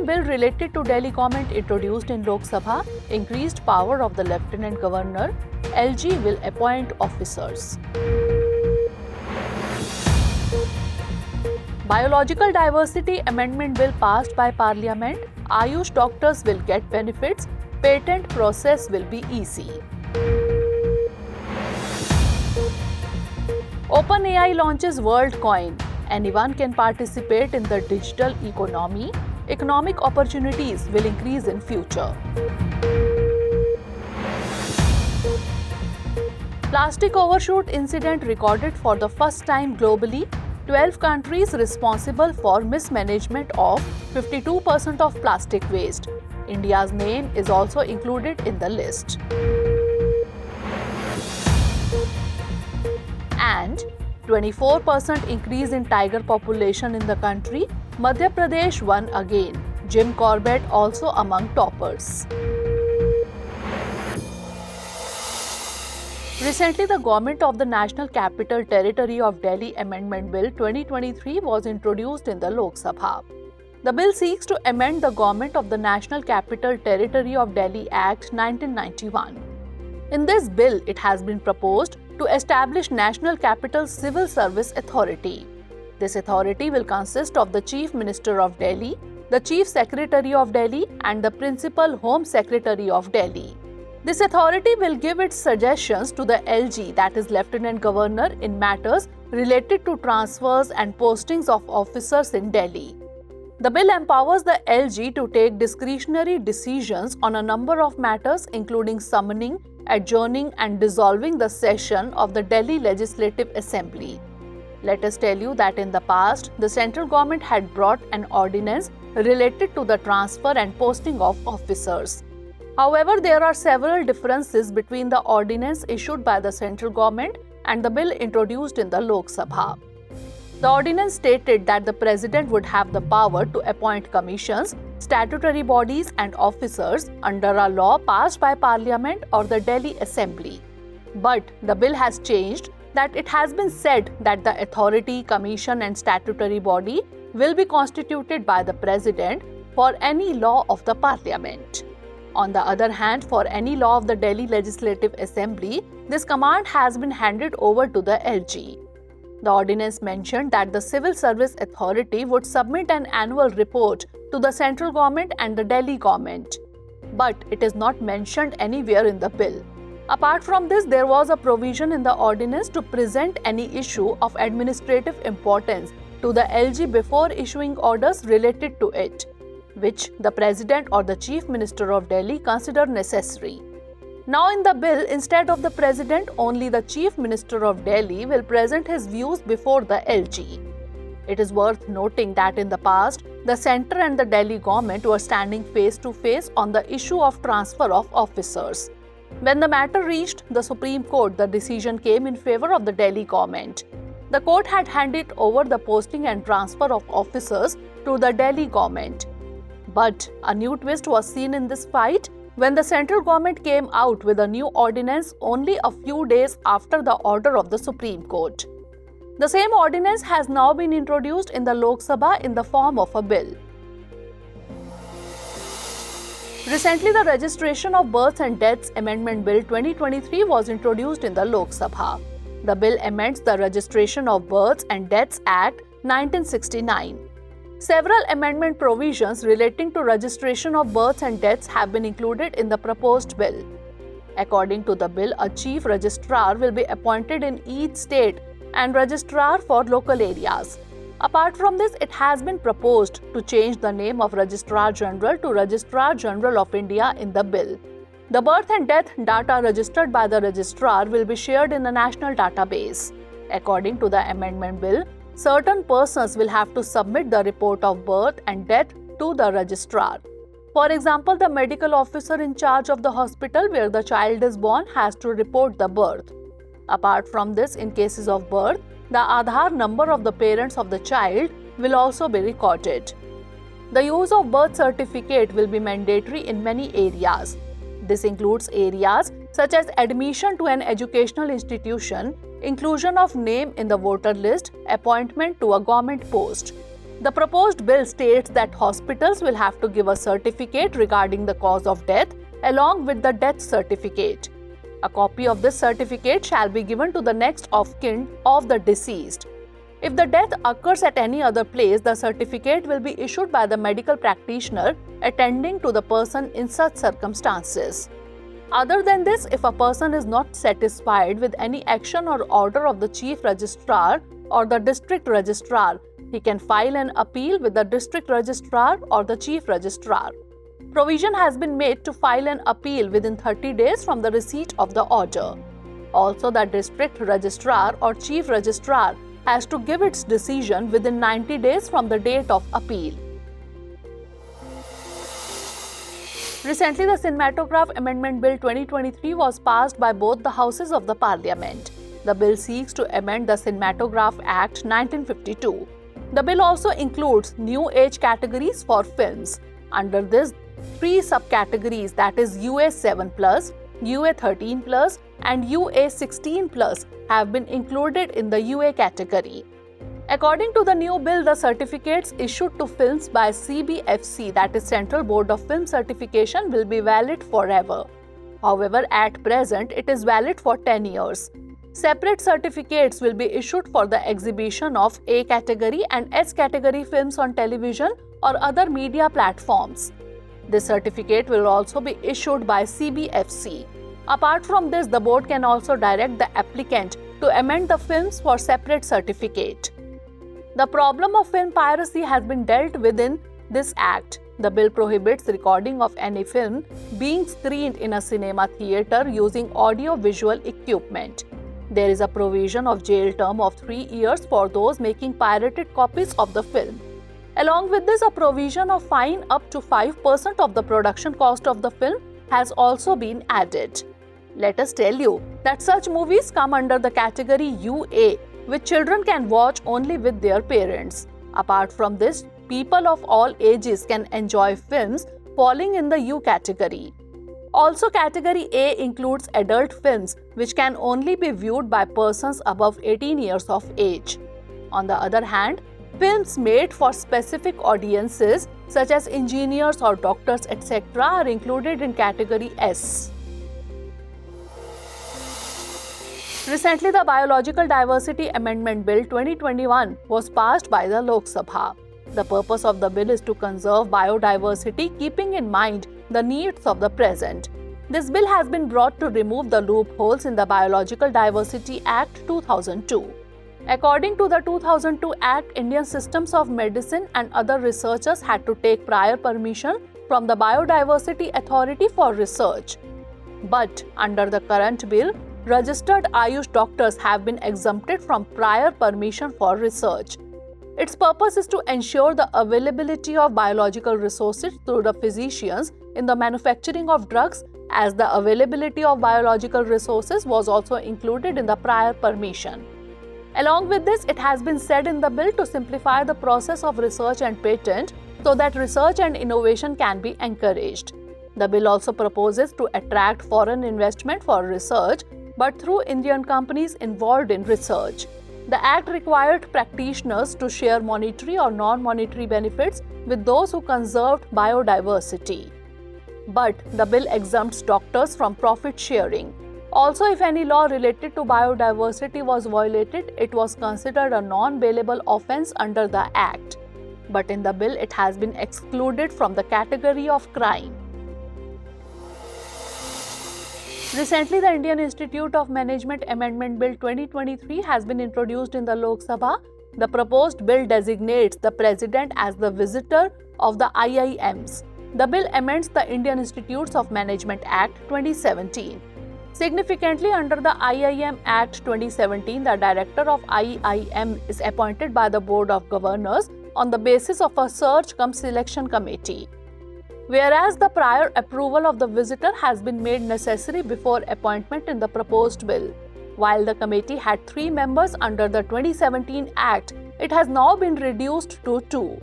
Amendment Bill related to Delhi government introduced in Lok Sabha increased power of the Lieutenant Governor. LG will appoint officers. Biological Diversity Amendment Bill passed by Parliament. Ayush doctors will get benefits. Patent process will be easy. OpenAI launches WorldCoin. Anyone can participate in the digital economy. Economic opportunities will increase in future. Plastic overshoot incident recorded for the first time globally. 12 countries responsible for mismanagement of 52% of plastic waste. India's name is also included in the list. And 24% increase in tiger population in the country. Madhya Pradesh won again. Jim Corbett also among toppers. Recently, the government of the National Capital Territory of Delhi Amendment Bill 2023 was introduced in the Lok Sabha. The bill seeks to amend the Government of the National Capital Territory of Delhi Act 1991. In this bill, it has been proposed to establish National Capital Civil Service Authority. This authority will consist of the Chief Minister of Delhi, the Chief Secretary of Delhi, and the Principal Home Secretary of Delhi. This authority will give its suggestions to the LG, that is Lieutenant Governor, in matters related to transfers and postings of officers in Delhi. The bill empowers the LG to take discretionary decisions on a number of matters, including summoning, adjourning, and dissolving the session of the Delhi Legislative Assembly. Let us tell you that in the past, the central government had brought an ordinance related to the transfer and posting of officers. However, there are several differences between the ordinance issued by the central government and the bill introduced in the Lok Sabha. The ordinance stated that the President would have the power to appoint commissions, statutory bodies and officers under a law passed by Parliament or the Delhi Assembly. But the bill has changed that it has been said that the authority, commission and statutory body will be constituted by the President for any law of the Parliament. On the other hand, for any law of the Delhi Legislative Assembly, this command has been handed over to the LG. The ordinance mentioned that the Civil Service Authority would submit an annual report to the central government and the Delhi government. But it is not mentioned anywhere in the bill. Apart from this, there was a provision in the ordinance to present any issue of administrative importance to the LG before issuing orders related to it, which the President or the Chief Minister of Delhi consider necessary. Now in the bill, instead of the President, only the Chief Minister of Delhi will present his views before the LG. It is worth noting that in the past, the centre and the Delhi government were standing face to face on the issue of transfer of officers. When the matter reached the Supreme Court, the decision came in favour of the Delhi government. The court had handed over the posting and transfer of officers to the Delhi government. But a new twist was seen in this fight when the central government came out with a new ordinance only a few days after the order of the Supreme Court. The same ordinance has now been introduced in the Lok Sabha in the form of a bill. Recently, the Registration of Births and Deaths Amendment Bill 2023 was introduced in the Lok Sabha. The bill amends the Registration of Births and Deaths Act 1969. Several amendment provisions relating to registration of births and deaths have been included in the proposed bill. According to the bill, a chief registrar will be appointed in each state and registrar for local areas. Apart from this, it has been proposed to change the name of Registrar General to Registrar General of India in the bill. The birth and death data registered by the registrar will be shared in a national database. According to the amendment bill, certain persons will have to submit the report of birth and death to the registrar. For example, the medical officer in charge of the hospital where the child is born has to report the birth. Apart from this, in cases of birth, the Aadhaar number of the parents of the child will also be recorded. The use of birth certificate will be mandatory in many areas. This includes areas such as admission to an educational institution, inclusion of name in the voter list, appointment to a government post. The proposed bill states that hospitals will have to give a certificate regarding the cause of death along with the death certificate. A copy of this certificate shall be given to the next of kin of the deceased. If the death occurs at any other place, the certificate will be issued by the medical practitioner attending to the person in such circumstances. Other than this, if a person is not satisfied with any action or order of the Chief Registrar or the District Registrar, he can file an appeal with the District Registrar or the Chief Registrar. Provision has been made to file an appeal within 30 days from the receipt of the order. Also, the District Registrar or Chief Registrar has to give its decision within 90 days from the date of appeal. Recently, the Cinematograph Amendment Bill 2023 was passed by both the houses of the Parliament. The bill seeks to amend the Cinematograph Act 1952. The bill also includes new age categories for films. Under this, 3 subcategories, that is UA 7+, UA 13+, and UA 16+, have been included in the UA category. According to the new bill, the certificates issued to films by CBFC, that is Central Board of Film Certification, will be valid forever. However, at present, it is valid for 10 years. Separate certificates will be issued for the exhibition of A category and S category films on television or other media platforms. This certificate will also be issued by CBFC. Apart from this, the board can also direct the applicant to amend the films for separate certificate. The problem of film piracy has been dealt with in this act. The bill prohibits recording of any film being screened in a cinema theatre using audio-visual equipment. There is a provision of jail term of 3 years for those making pirated copies of the film. Along with this, a provision of fine up to 5% of the production cost of the film has also been added. Let us tell you that such movies come under the category UA, which children can watch only with their parents. Apart from this, people of all ages can enjoy films falling in the U category. Also, category A includes adult films which can only be viewed by persons above 18 years of age. On the other hand, films made for specific audiences such as engineers or doctors etc. are included in category S. Recently, the Biological Diversity Amendment Bill 2021 was passed by the Lok Sabha. The purpose of the bill is to conserve biodiversity, keeping in mind the needs of the present. This bill has been brought to remove the loopholes in the Biological Diversity Act 2002. According to the 2002 Act, Indian systems of medicine and other researchers had to take prior permission from the Biodiversity Authority for research. But under the current bill, registered Ayush doctors have been exempted from prior permission for research. Its purpose is to ensure the availability of biological resources through the physicians in the manufacturing of drugs, as the availability of biological resources was also included in the prior permission. Along with this, it has been said in the bill to simplify the process of research and patent so that research and innovation can be encouraged. The bill also proposes to attract foreign investment for research, but through Indian companies involved in research. The Act required practitioners to share monetary or non-monetary benefits with those who conserved biodiversity. But the bill exempts doctors from profit sharing. Also, if any law related to biodiversity was violated, it was considered a non-bailable offence under the Act. But in the bill, it has been excluded from the category of crime. Recently, the Indian Institute of Management Amendment Bill 2023 has been introduced in the Lok Sabha. The proposed bill designates the President as the visitor of the IIMs. The bill amends the Indian Institutes of Management Act 2017. Significantly, under the IIM Act 2017, the Director of IIM is appointed by the Board of Governors on the basis of a search-cum-selection committee. Whereas the prior approval of the visitor has been made necessary before appointment in the proposed bill. While the committee had 3 members under the 2017 Act, it has now been reduced to 2.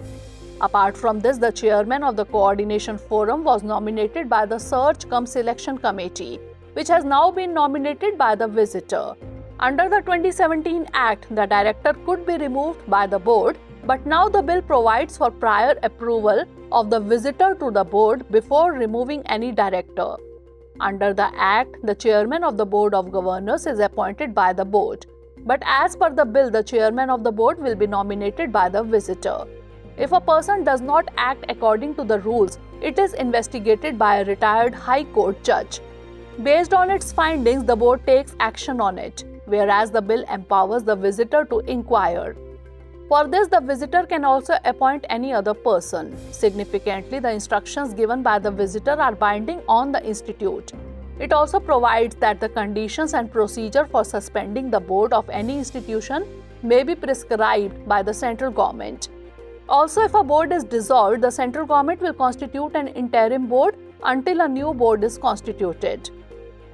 Apart from this, the chairman of the coordination forum was nominated by the search-cum-selection committee, which has now been nominated by the visitor. Under the 2017 Act, the director could be removed by the board But now the bill provides for prior approval of the visitor to the board before removing any director. Under the Act, the chairman of the Board of Governors is appointed by the board. But as per the bill, the chairman of the board will be nominated by the visitor. If a person does not act according to the rules, it is investigated by a retired High Court judge. Based on its findings, the board takes action on it, whereas the bill empowers the visitor to inquire. For this, the visitor can also appoint any other person. Significantly, the instructions given by the visitor are binding on the institute. It also provides that the conditions and procedure for suspending the board of any institution may be prescribed by the central government. Also, if a board is dissolved, the central government will constitute an interim board until a new board is constituted.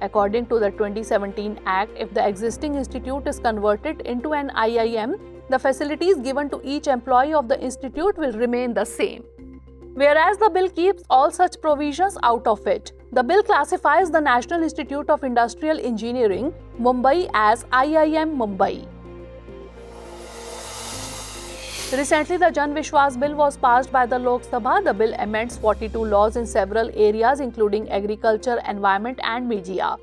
According to the 2017 Act, if the existing institute is converted into an IIM, the facilities given to each employee of the institute will remain the same. Whereas the bill keeps all such provisions out of it. The bill classifies the National Institute of Industrial Engineering, Mumbai as IIM Mumbai. Recently, the Jan Vishwas bill was passed by the Lok Sabha. The bill amends 42 laws in several areas including agriculture, environment and media.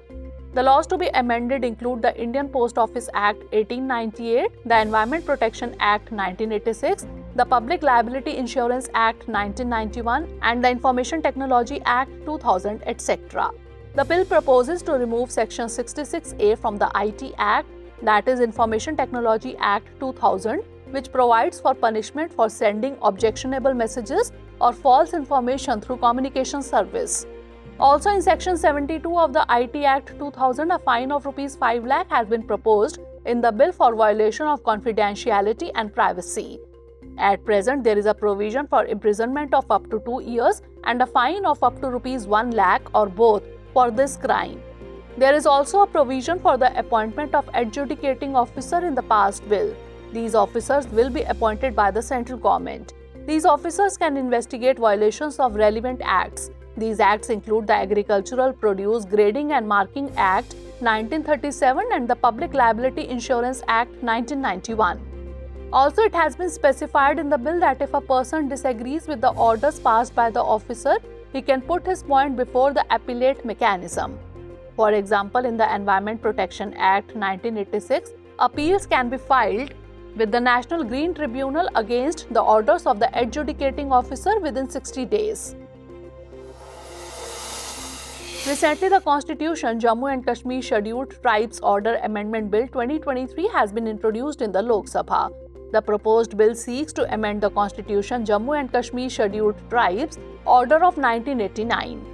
The laws to be amended include the Indian Post Office Act 1898, the Environment Protection Act 1986, the Public Liability Insurance Act 1991 and the Information Technology Act 2000, etc. The bill proposes to remove Section 66A from the IT Act, that is Information Technology Act 2000, which provides for punishment for sending objectionable messages or false information through communication service. Also in Section 72 of the IT Act 2000, a fine of Rs 5 lakh has been proposed in the bill for violation of confidentiality and privacy. At present, there is a provision for imprisonment of up to 2 years and a fine of up to Rs 1 lakh or both for this crime. There is also a provision for the appointment of adjudicating officer in the past bill. These officers will be appointed by the central government. These officers can investigate violations of relevant acts. These acts include the Agricultural Produce Grading and Marking Act 1937 and the Public Liability Insurance Act 1991. Also, it has been specified in the bill that if a person disagrees with the orders passed by the officer, he can put his point before the appellate mechanism. For example, in the Environment Protection Act 1986, appeals can be filed with the National Green Tribunal against the orders of the adjudicating officer within 60 days. Recently, the Constitution, Jammu and Kashmir Scheduled Tribes Order Amendment Bill 2023 has been introduced in the Lok Sabha. The proposed bill seeks to amend the Constitution, Jammu and Kashmir Scheduled Tribes Order of 1989.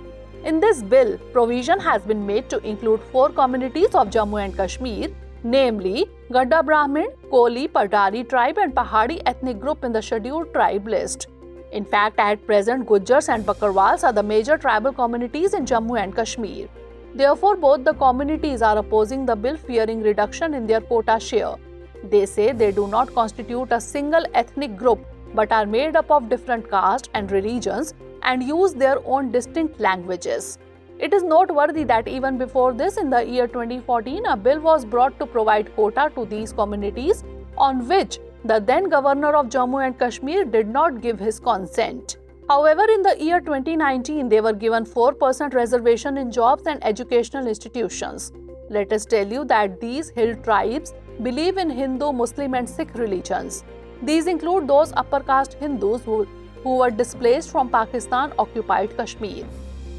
In this bill, provision has been made to include 4 communities of Jammu and Kashmir, namely Gadda Brahmin, Koli, Patari tribe and Pahadi ethnic group in the scheduled tribe list. In fact, at present, Gujjars and Bakarwals are the major tribal communities in Jammu and Kashmir. Therefore, both the communities are opposing the bill, fearing reduction in their quota share. They say they do not constitute a single ethnic group but are made up of different castes and religions and use their own distinct languages. It is noteworthy that even before this, in the year 2014, a bill was brought to provide quota to these communities, on which the then governor of Jammu and Kashmir did not give his consent. However, in the year 2019, they were given 4% reservation in jobs and educational institutions. Let us tell you that these hill tribes believe in Hindu, Muslim and Sikh religions. These include those upper caste Hindus who were displaced from Pakistan-occupied Kashmir.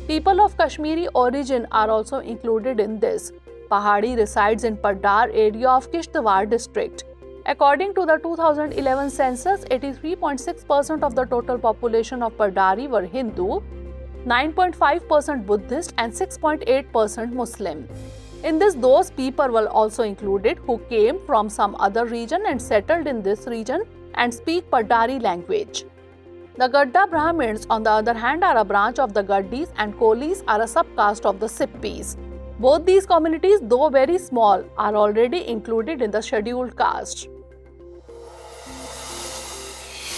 People of Kashmiri origin are also included in this. Pahadi resides in Paddar area of Kishtwar district. According to the 2011 census, 83.6% of the total population of Paddari were Hindu, 9.5% Buddhist and 6.8% Muslim. In this, those people were also included who came from some other region and settled in this region and speak Paddari language. The Gadda Brahmins, on the other hand, are a branch of the Gaddis and Kolis are a subcaste of the Sippis. Both these communities, though very small, are already included in the scheduled caste.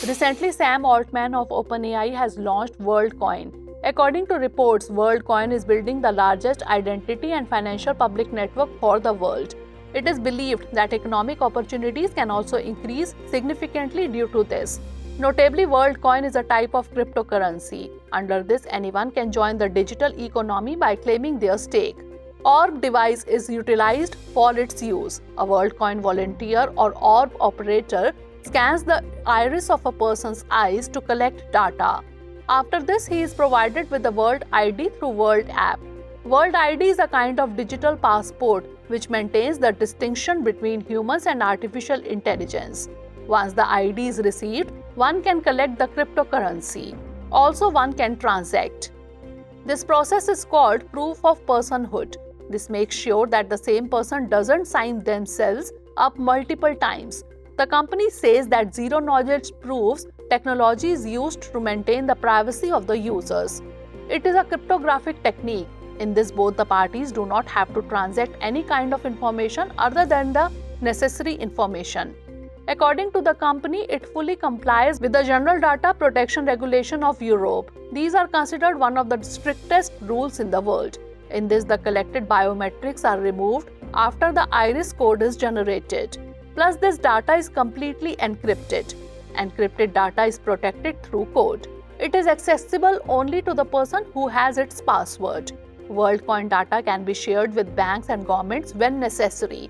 Recently, Sam Altman of OpenAI has launched WorldCoin. According to reports, WorldCoin is building the largest identity and financial public network for the world. It is believed that economic opportunities can also increase significantly due to this. Notably, WorldCoin is a type of cryptocurrency. Under this, anyone can join the digital economy by claiming their stake. Orb device is utilized for its use. A WorldCoin volunteer or orb operator scans the iris of a person's eyes to collect data. After this, he is provided with the World ID through World app. World ID is a kind of digital passport which maintains the distinction between humans and artificial intelligence. Once the ID is received, one can collect the cryptocurrency. Also, one can transact. This process is called proof of personhood. This makes sure that the same person doesn't sign themselves up multiple times. The company says that zero-knowledge proofs technology is used to maintain the privacy of the users. It is a cryptographic technique. In this, both the parties do not have to transact any kind of information other than the necessary information. According to the company, it fully complies with the General Data Protection Regulation of Europe. These are considered one of the strictest rules in the world. In this, the collected biometrics are removed after the iris code is generated. Plus, this data is completely encrypted. Encrypted data is protected through code. It is accessible only to the person who has its password. WorldCoin data can be shared with banks and governments when necessary.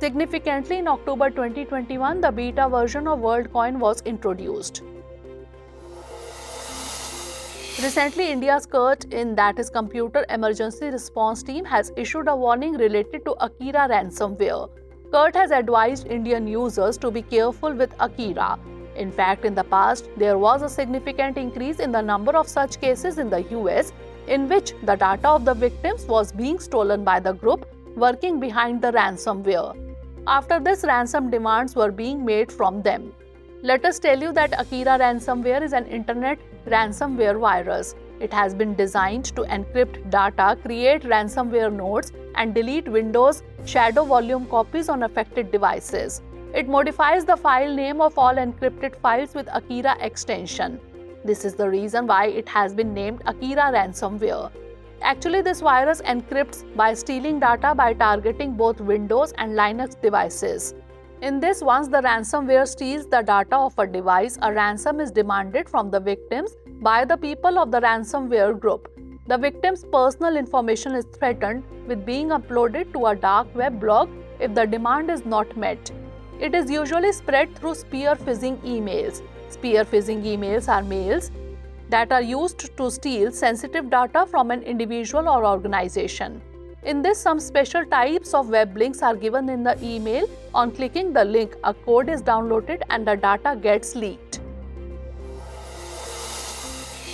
Significantly, in October 2021, the beta version of WorldCoin was introduced. Recently, India's CERT, that is Computer Emergency Response Team, has issued a warning related to Akira ransomware. CERT has advised Indian users to be careful with Akira. In fact, in the past, there was a significant increase in the number of such cases in the US, in which the data of the victims was being stolen by the group working behind the ransomware. After this, ransom demands were being made from them. Let us tell you that Akira ransomware is an internet ransomware virus. It has been designed to encrypt data, create ransomware nodes, and delete Windows shadow volume copies on affected devices. It modifies the file name of all encrypted files with Akira extension. This is the reason why it has been named Akira ransomware. Actually, this virus encrypts by stealing data by targeting both Windows and Linux devices. In this, once the ransomware steals the data of a device, a ransom is demanded from the victims by the people of the ransomware group. The victim's personal information is threatened with being uploaded to a dark web blog if the demand is not met. It is usually spread through spear phishing emails. Spear phishing emails are mails that are used to steal sensitive data from an individual or organization. In this, some special types of web links are given in the email. On clicking the link, a code is downloaded and the data gets leaked.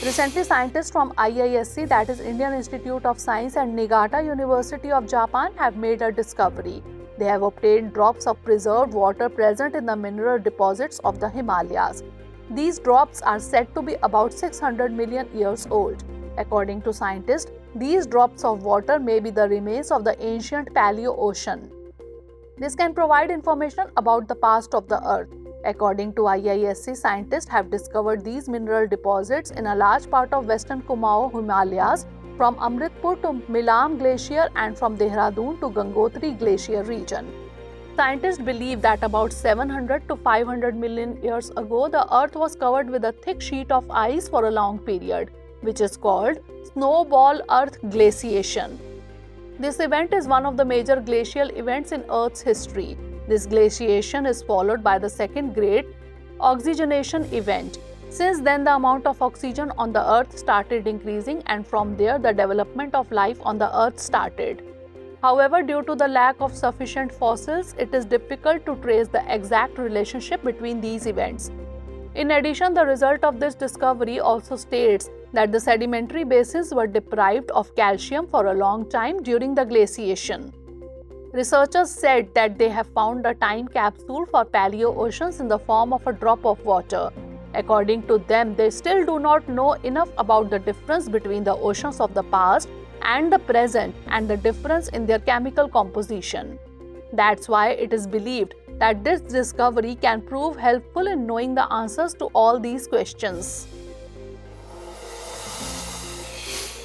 Recently, scientists from IISc, that is Indian Institute of Science, and Niigata University of Japan have made a discovery. They have obtained drops of preserved water present in the mineral deposits of the Himalayas. These drops are said to be about 600 million years old. According to scientists, these drops of water may be the remains of the ancient Paleo-ocean. This can provide information about the past of the Earth. According to IISc, scientists have discovered these mineral deposits in a large part of western Kumaon Himalayas, from Amritpur to Milam Glacier and from Dehradun to Gangotri Glacier region. Scientists believe that about 700 to 500 million years ago, the Earth was covered with a thick sheet of ice for a long period, which is called snowball Earth glaciation. This event is one of the major glacial events in Earth's history. This glaciation is followed by the second great oxygenation event. Since then, the amount of oxygen on the Earth started increasing, and from there, the development of life on the Earth started. However, due to the lack of sufficient fossils, it is difficult to trace the exact relationship between these events. In addition, the result of this discovery also states that the sedimentary basins were deprived of calcium for a long time during the glaciation. Researchers said that they have found a time capsule for Paleo-oceans in the form of a drop of water. According to them, they still do not know enough about the difference between the oceans of the past and the present and the difference in their chemical composition. That's why it is believed that this discovery can prove helpful in knowing the answers to all these questions.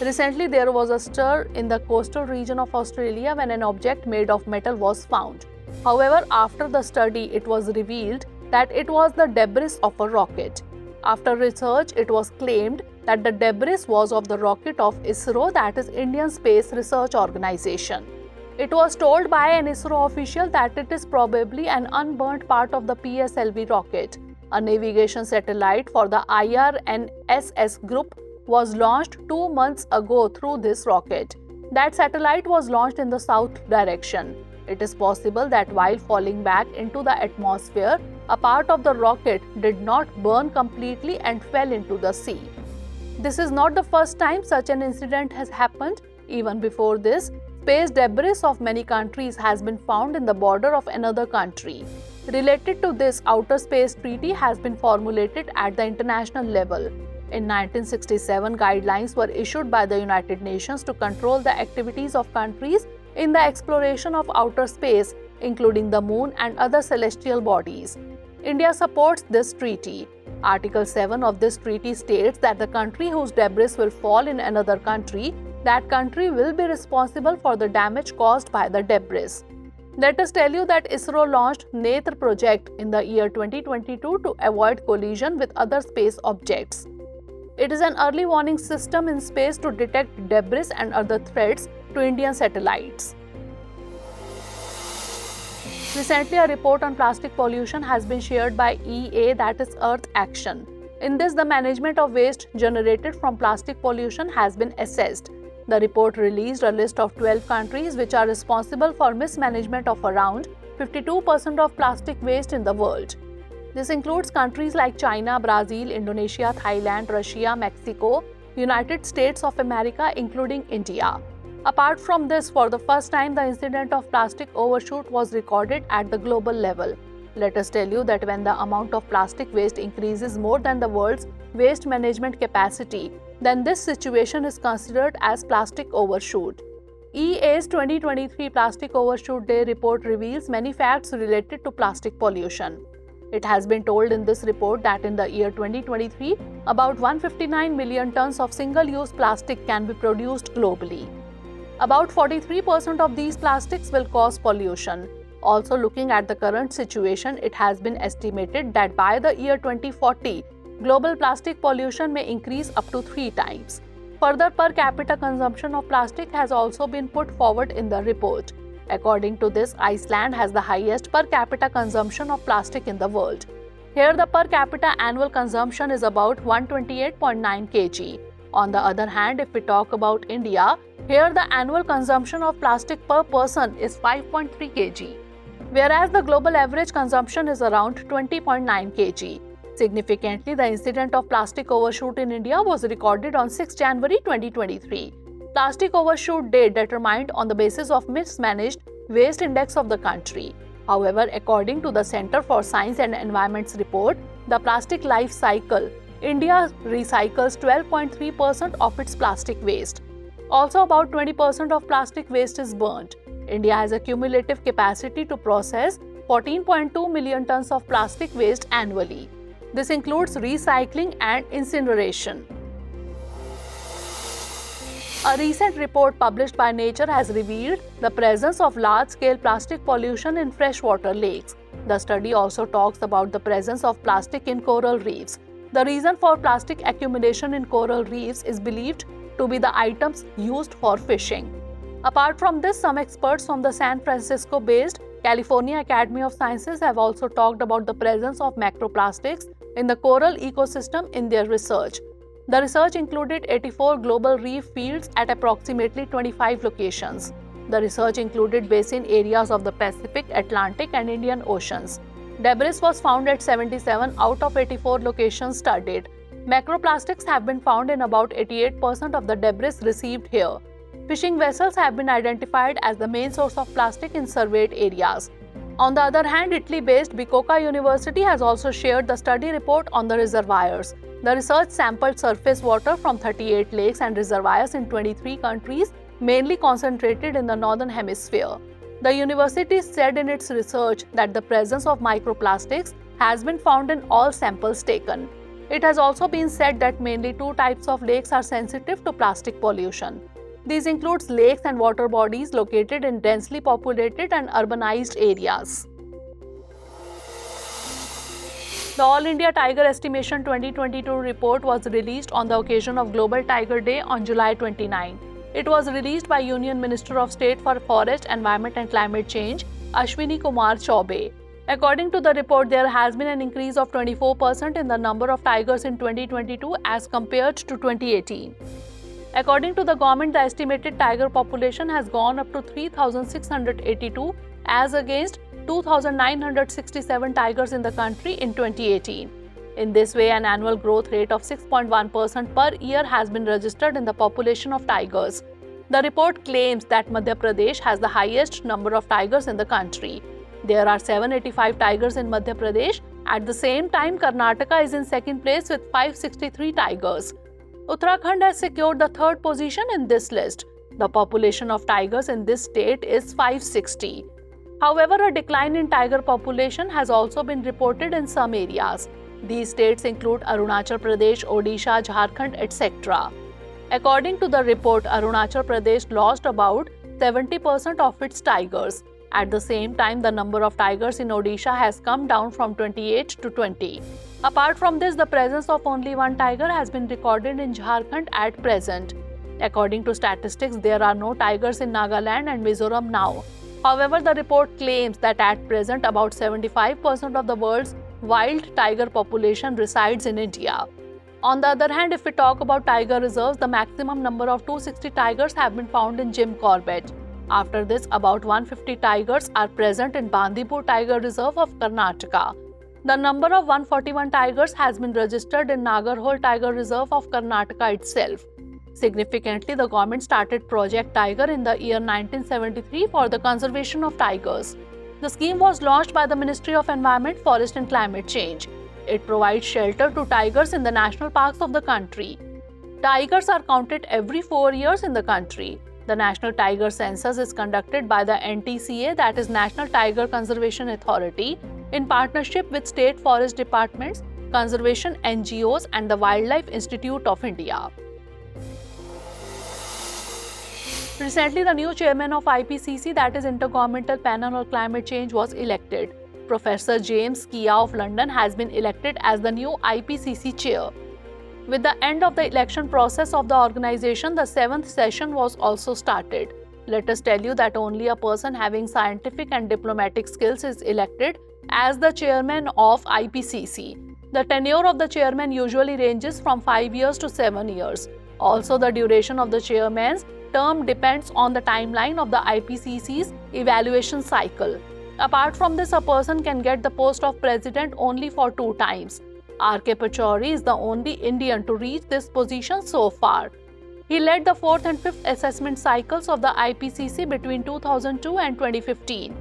Recently, there was a stir in the coastal region of Australia when an object made of metal was found. However, after the study, it was revealed that it was the debris of a rocket. After research, it was claimed that the debris was of the rocket of ISRO, that is Indian Space Research Organization. It was told by an ISRO official that it is probably an unburnt part of the PSLV rocket. A navigation satellite for the IRNSS group was launched 2 months ago through this rocket. That satellite was launched in the south direction. It is possible that while falling back into the atmosphere, a part of the rocket did not burn completely and fell into the sea. This is not the first time such an incident has happened. Even before this, space debris of many countries has been found in the border of another country. Related to this, Outer Space Treaty has been formulated at the international level. In 1967, guidelines were issued by the United Nations to control the activities of countries in the exploration of outer space, including the moon and other celestial bodies. India supports this treaty. Article 7 of this treaty states that the country whose debris will fall in another country, that country will be responsible for the damage caused by the debris. Let us tell you that ISRO launched Netra project in the year 2022 to avoid collision with other space objects. It is an early warning system in space to detect debris and other threats to Indian satellites. Recently, a report on plastic pollution has been shared by EA, that is Earth Action. In this, the management of waste generated from plastic pollution has been assessed. The report released a list of 12 countries which are responsible for mismanagement of around 52% of plastic waste in the world. This includes countries like China, Brazil, Indonesia, Thailand, Russia, Mexico, United States of America, including India. Apart from this, for the first time, the incident of plastic overshoot was recorded at the global level. Let us tell you that when the amount of plastic waste increases more than the world's waste management capacity, then this situation is considered as plastic overshoot. EA's 2023 Plastic Overshoot Day report reveals many facts related to plastic pollution. It has been told in this report that in the year 2023, about 159 million tons of single-use plastic can be produced globally. About 43% of these plastics will cause pollution. Also, looking at the current situation, it has been estimated that by the year 2040, global plastic pollution may increase up to 3 times. Further, per capita consumption of plastic has also been put forward in the report. According to this, Iceland has the highest per capita consumption of plastic in the world. Here, the per capita annual consumption is about 128.9 kg. On the other hand, if we talk about India, here the annual consumption of plastic per person is 5.3 kg, whereas the global average consumption is around 20.9 kg. Significantly, the incident of plastic overshoot in India was recorded on 6 January 2023. Plastic Overshoot Day determined on the basis of mismanaged waste index of the country. However, according to the Center for Science and Environment's report, the plastic life cycle, India recycles 12.3% of its plastic waste. Also, about 20% of plastic waste is burnt. India has a cumulative capacity to process 14.2 million tons of plastic waste annually. This includes recycling and incineration. A recent report published by Nature has revealed the presence of large-scale plastic pollution in freshwater lakes. The study also talks about the presence of plastic in coral reefs. The reason for plastic accumulation in coral reefs is believed to be the items used for fishing. Apart from this, some experts from the San Francisco-based California Academy of Sciences have also talked about the presence of macroplastics in the coral ecosystem in their research. The research included 84 global reef fields at approximately 25 locations. The research included basin areas of the Pacific, Atlantic, and Indian Oceans. Debris was found at 77 out of 84 locations studied. Macroplastics have been found in about 88% of the debris received here. Fishing vessels have been identified as the main source of plastic in surveyed areas. On the other hand, Italy-based Bicocca University has also shared the study report on the reservoirs. The research sampled surface water from 38 lakes and reservoirs in 23 countries, mainly concentrated in the northern hemisphere. The university said in its research that the presence of microplastics has been found in all samples taken. It has also been said that mainly two types of lakes are sensitive to plastic pollution. These include lakes and water bodies located in densely populated and urbanized areas. The All India Tiger Estimation 2022 report was released on the occasion of Global Tiger Day on July 29. It was released by Union Minister of State for Forest, Environment and Climate Change, Ashwini Kumar Chaubey. According to the report, there has been an increase of 24% in the number of tigers in 2022 as compared to 2018. According to the government, the estimated tiger population has gone up to 3,682 as against 2,967 tigers in the country in 2018. In this way, an annual growth rate of 6.1% per year has been registered in the population of tigers. The report claims that Madhya Pradesh has the highest number of tigers in the country. There are 785 tigers in Madhya Pradesh. At the same time, Karnataka is in second place with 563 tigers. Uttarakhand has secured the third position in this list. The population of tigers in this state is 560. However, a decline in tiger population has also been reported in some areas. These states include Arunachal Pradesh, Odisha, Jharkhand, etc. According to the report, Arunachal Pradesh lost about 70% of its tigers. At the same time, the number of tigers in Odisha has come down from 28 to 20. Apart from this, the presence of only one tiger has been recorded in Jharkhand at present. According to statistics, there are no tigers in Nagaland and Mizoram now. However, the report claims that at present about 75% of the world's wild tiger population resides in India. On the other hand, if we talk about tiger reserves, the maximum number of 260 tigers have been found in Jim Corbett. After this, about 150 tigers are present in Bandipur Tiger Reserve of Karnataka. The number of 141 tigers has been registered in Nagarhole Tiger Reserve of Karnataka itself. Significantly, the government started Project Tiger in the year 1973 for the conservation of tigers. The scheme was launched by the Ministry of Environment, Forest and Climate Change. It provides shelter to tigers in the national parks of the country. Tigers are counted every 4 years in the country. The National Tiger Census is conducted by the NTCA, that is National Tiger Conservation Authority, in partnership with state forest departments, conservation NGOs and the Wildlife Institute of India. Recently, the new chairman of IPCC, that is Intergovernmental Panel on Climate Change, was elected. Professor James Kia of London has been elected as the new IPCC chair. With the end of the election process of the organization, the 7th session was also started. Let us tell you that only a person having scientific and diplomatic skills is elected as the chairman of IPCC. The tenure of the chairman usually ranges from 5 years to 7 years. Also, the duration of the chairman's term depends on the timeline of the IPCC's evaluation cycle. Apart from this, a person can get the post of president only for 2 times. R.K. Pachauri is the only Indian to reach this position so far. He led the 4th and 5th assessment cycles of the IPCC between 2002 and 2015.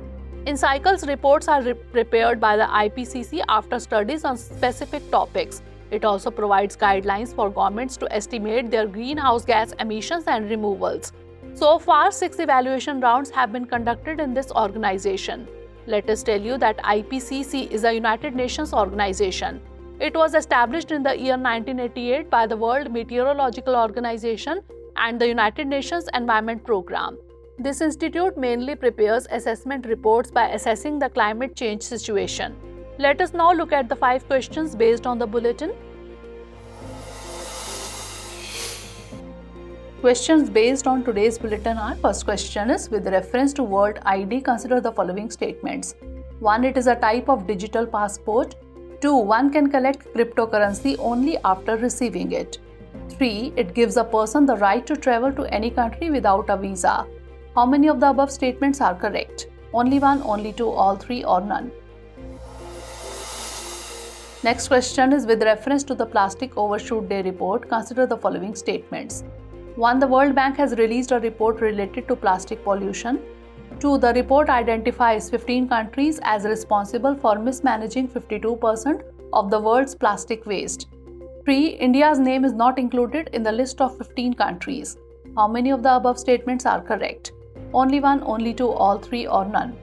In cycles, reports are prepared by the IPCC after studies on specific topics. It also provides guidelines for governments to estimate their greenhouse gas emissions and removals. So far, 6 evaluation rounds have been conducted in this organization. Let us tell you that IPCC is a United Nations organization. It was established in the year 1988 by the World Meteorological Organization and the United Nations Environment Programme. This institute mainly prepares assessment reports by assessing the climate change situation. Let us now look at the 5 questions based on the bulletin. Questions based on today's bulletin are: first question is, with reference to word ID, consider the following statements. 1. It is a type of digital passport. 2. One can collect cryptocurrency only after receiving it. 3. It gives a person the right to travel to any country without a visa. How many of the above statements are correct? Only 1, only 2, all 3 or none? Next question is, with reference to the Plastic Overshoot Day report, consider the following statements. 1. The World Bank has released a report related to plastic pollution. 2. The report identifies 15 countries as responsible for mismanaging 52% of the world's plastic waste. 3. India's name is not included in the list of 15 countries. How many of the above statements are correct? Only 1, only 2, all 3 or none?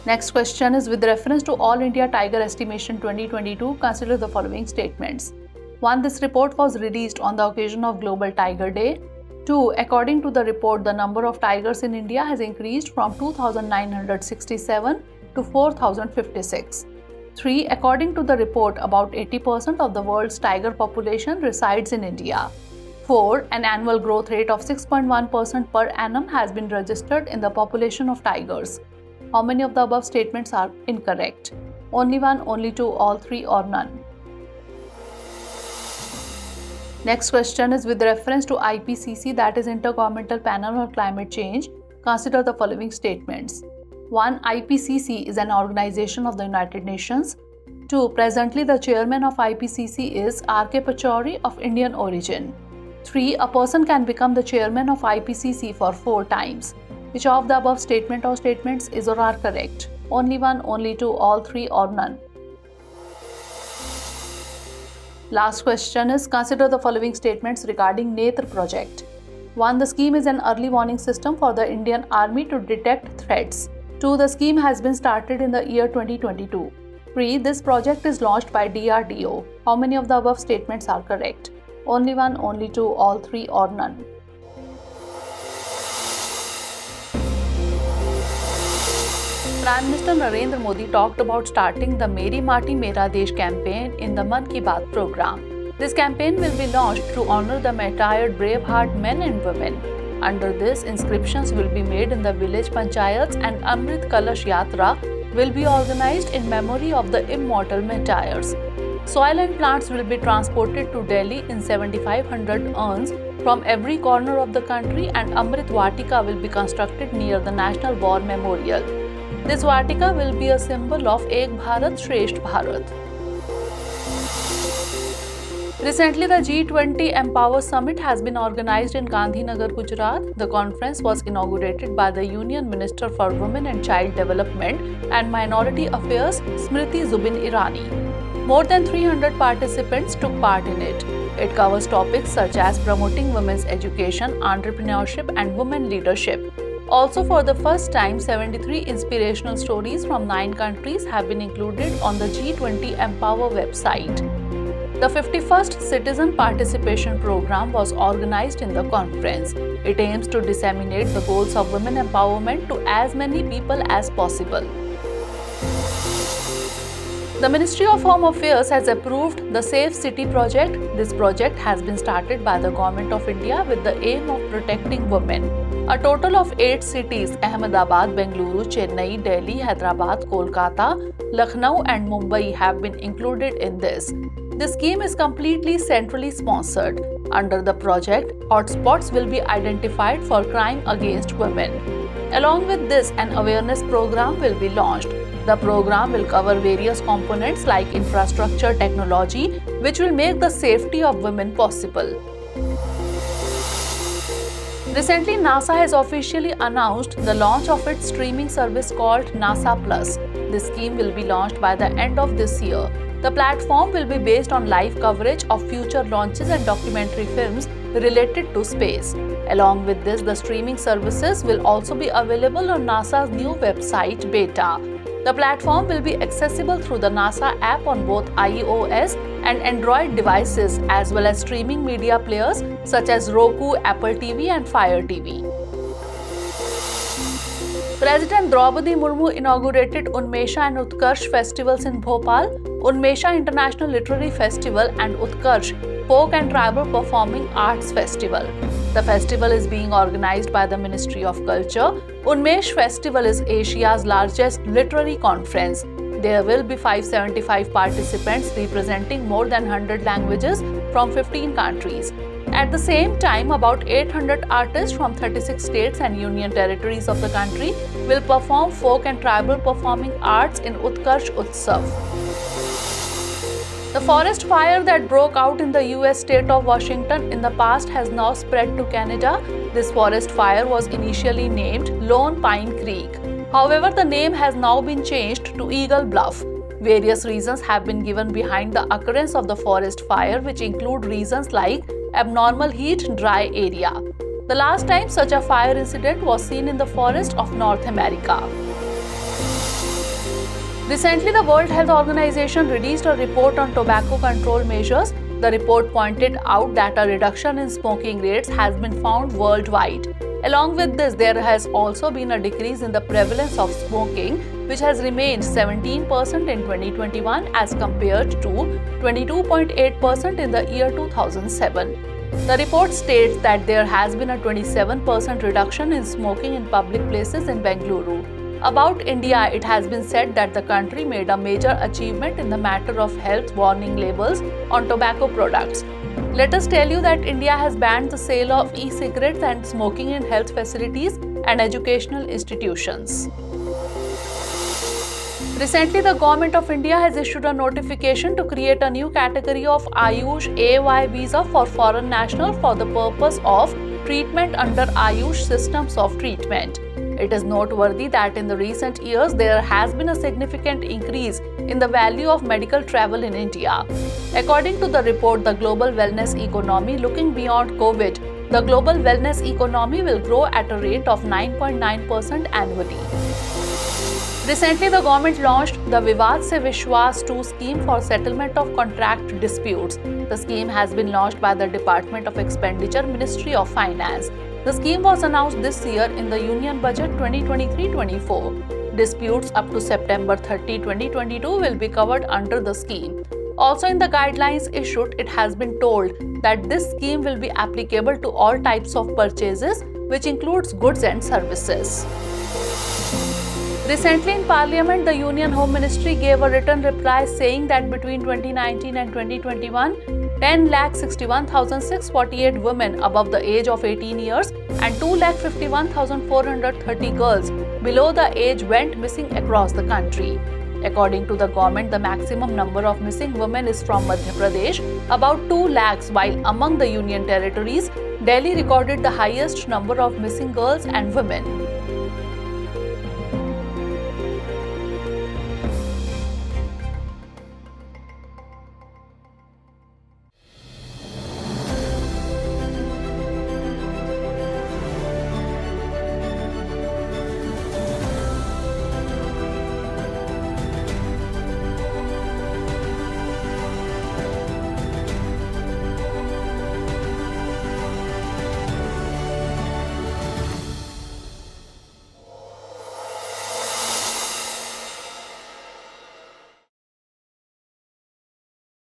Next question is with reference to All India Tiger Estimation 2022, consider the following statements. 1. This report was released on the occasion of Global Tiger Day. 2. According to the report, the number of tigers in India has increased from 2,967 to 4,056. 3. According to the report, about 80% of the world's tiger population resides in India. 4. An annual growth rate of 6.1% per annum has been registered in the population of tigers. How many of the above statements are incorrect? Only one, only two, all three, or none? Next question is with reference to IPCC, that is Intergovernmental Panel on Climate Change. Consider the following statements. 1. IPCC is an organization of the United Nations. 2. Presently, the chairman of IPCC is R.K. Pachauri of Indian origin. 3. A person can become the chairman of IPCC for 4 times. Which of the above statement or statements is or are correct? Only one, only two, all three, or none? Last question is consider the following statements regarding Netra project. 1. The scheme is an early warning system for the Indian Army to detect threats. 2. The scheme has been started in the year 2022. 3. This project is launched by DRDO. How many of the above statements are correct? Only one, only two, all three, or none? Prime Minister Narendra Modi talked about starting the Meri Maati, Mera Desh campaign in the Mann Ki Baat program. This campaign will be launched to honor the martyred Braveheart men and women. Under this, inscriptions will be made in the village panchayats and Amrit Kalash Yatra will be organized in memory of the immortal martyrs. Soil and plants will be transported to Delhi in 7,500 urns from every corner of the country, and Amrit Vatika will be constructed near the National War Memorial. This Vatika will be a symbol of Ek Bharat Shresth Bharat. Recently, the G20 Empower Summit has been organized in Gandhinagar, Gujarat. The conference was inaugurated by the Union Minister for Women and Child Development and Minority Affairs, Smriti Zubin Irani. More than 300 participants took part in it. It covers topics such as promoting women's education, entrepreneurship, and women leadership. Also, for the first time, 73 inspirational stories from 9 countries have been included on the G20 Empower website. The 51st Citizen Participation Program was organized in the conference. It aims to disseminate the goals of women empowerment to as many people as possible. The Ministry of Home Affairs has approved the Safe City project. This project has been started by the Government of India with the aim of protecting women. A total of 8 cities, Ahmedabad, Bengaluru, Chennai, Delhi, Hyderabad, Kolkata, Lucknow and Mumbai have been included in this. This scheme is completely centrally sponsored. Under the project, hotspots will be identified for crime against women. Along with this, an awareness program will be launched. The program will cover various components like infrastructure technology, which will make the safety of women possible. Recently, NASA has officially announced the launch of its streaming service called NASA Plus. This scheme will be launched by the end of this year. The platform will be based on live coverage of future launches and documentary films related to space. Along with this, the streaming services will also be available on NASA's new website, Beta. The platform will be accessible through the NASA app on both iOS and Android devices, as well as streaming media players such as Roku, Apple TV and Fire TV. President Draupadi Murmu inaugurated Unmesha and Utkarsh festivals in Bhopal. Unmesha International Literary Festival and Utkarsh Folk and Tribal Performing Arts Festival. The festival is being organized by the Ministry of Culture. Unmesh Festival is Asia's largest literary conference. There will be 575 participants representing more than 100 languages from 15 countries. At the same time, about 800 artists from 36 states and union territories of the country will perform folk and tribal performing arts in Utkarsh Utsav. The forest fire that broke out in the US state of Washington in the past has now spread to Canada. This forest fire was initially named Lone Pine Creek. However, the name has now been changed to Eagle Bluff. Various reasons have been given behind the occurrence of the forest fire, which include reasons like abnormal heat, dry area. The last time such a fire incident was seen in the forest of North America. Recently, the World Health Organization released a report on tobacco control measures. The report pointed out that a reduction in smoking rates has been found worldwide. Along with this, there has also been a decrease in the prevalence of smoking, which has remained 17% in 2021 as compared to 22.8% in the year 2007. The report states that there has been a 27% reduction in smoking in public places in Bengaluru. About India, it has been said that the country made a major achievement in the matter of health warning labels on tobacco products. Let us tell you that India has banned the sale of e-cigarettes and smoking in health facilities and educational institutions. Recently, the Government of India has issued a notification to create a new category of Ayush AY visa for foreign nationals for the purpose of treatment under Ayush systems of treatment. It is noteworthy that in the recent years, there has been a significant increase in the value of medical travel in India. According to the report, The Global Wellness Economy, looking beyond COVID, the global wellness economy will grow at a rate of 9.9% annually. Recently, the government launched the Vivad Se Vishwas 2 scheme for settlement of contract disputes. The scheme has been launched by the Department of Expenditure, Ministry of Finance. The scheme was announced this year in the Union Budget 2023-24. Disputes up to September 30, 2022 will be covered under the scheme. Also in the guidelines issued, it has been told that this scheme will be applicable to all types of purchases, which includes goods and services. Recently in Parliament, the Union Home Ministry gave a written reply saying that between 2019 and 2021, 10,61,648 women above the age of 18 years and 2,51,430 girls below the age went missing across the country. According to the government, the maximum number of missing women is from Madhya Pradesh, about 2 lakhs, while among the Union territories, Delhi recorded the highest number of missing girls and women.